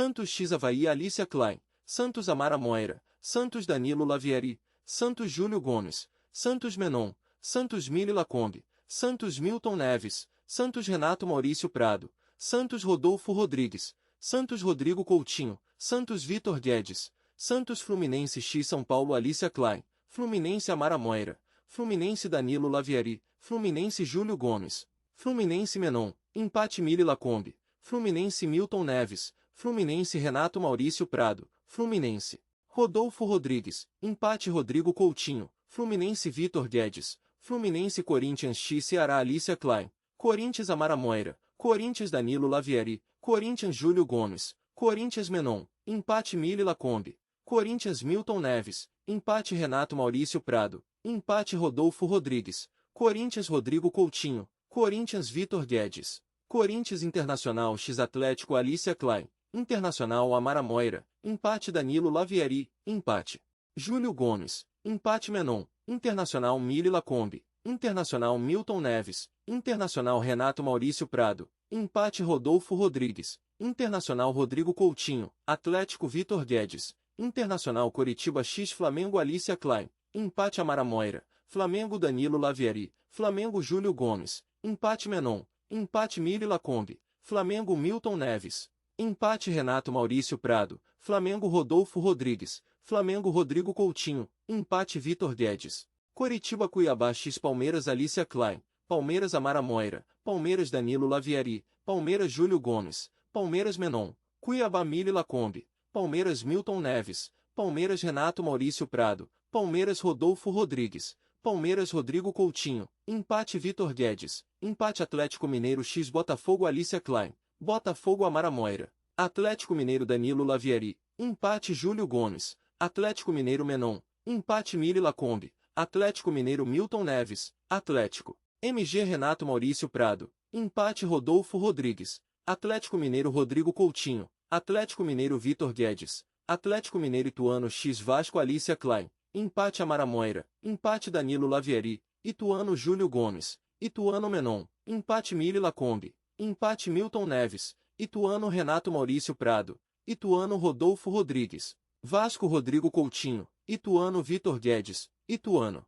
Santos X Avaí Alicia Klein, Santos Amara Moira, Santos Danilo Lavieri, Santos Júlio Gomes, Santos Menon, Santos Mili Lacombe, Santos Milton Neves, Santos Renato Maurício Prado, Santos Rodolfo Rodrigues, Santos Rodrigo Coutinho, Santos Vitor Guedes, Santos Fluminense X São Paulo Alicia Klein, Fluminense Amara Moira, Fluminense Danilo Lavieri, Fluminense Júlio Gomes, Fluminense Menon, empate Mili Lacombe, Fluminense Milton Neves, Fluminense Renato Maurício Prado, Fluminense Rodolfo Rodrigues, empate Rodrigo Coutinho, Fluminense Vitor Guedes, Fluminense Corinthians X Ceará Alicia Klein, Corinthians Amara Moira, Corinthians Danilo Lavieri, Corinthians Júlio Gomes, Corinthians Menon, empate Mili Lacombe, Corinthians Milton Neves, empate Renato Maurício Prado, empate Rodolfo Rodrigues, Corinthians Rodrigo Coutinho, Corinthians Vitor Guedes, Corinthians Internacional X Atlético Alicia Klein, Internacional Amara Moira, empate Danilo Lavieri, empate Júlio Gomes, empate Menon, Internacional Mili Lacombe, Internacional Milton Neves, Internacional Renato Maurício Prado, empate Rodolfo Rodrigues, Internacional Rodrigo Coutinho, Atlético Vitor Guedes, Internacional Coritiba X Flamengo Alicia Klein, empate Amara Moira, Flamengo Danilo Lavieri, Flamengo Júlio Gomes, empate Menon, empate Mili Lacombe, Flamengo Milton Neves, empate Renato Maurício Prado, Flamengo Rodolfo Rodrigues, Flamengo Rodrigo Coutinho, empate Vitor Guedes, Coritiba Cuiabá X Palmeiras Alicia Klein, Palmeiras Amara Moira, Palmeiras Danilo Lavieri, Palmeiras Júlio Gomes, Palmeiras Menon, Cuiabá Mili Lacombe, Palmeiras Milton Neves, Palmeiras Renato Maurício Prado, Palmeiras Rodolfo Rodrigues, Palmeiras Rodrigo Coutinho, empate Vitor Guedes, empate Atlético Mineiro X Botafogo Alicia Klein, Botafogo Amara Moira, Atlético Mineiro Danilo Lavieri, empate Júlio Gomes, Atlético Mineiro Menon, empate Mili Lacombe, Atlético Mineiro Milton Neves, Atlético MG Renato Maurício Prado, empate Rodolfo Rodrigues, Atlético Mineiro Rodrigo Coutinho, Atlético Mineiro Vitor Guedes, Atlético Mineiro Ituano X Vasco Alicia Klein, empate Amara Moira, empate Danilo Lavieri, Ituano Júlio Gomes, Ituano Menon, empate Mili Lacombe, empate Milton Neves, Ituano Renato Maurício Prado, Ituano Rodolfo Rodrigues, Vasco Rodrigo Coutinho, Ituano Vitor Guedes, Ituano.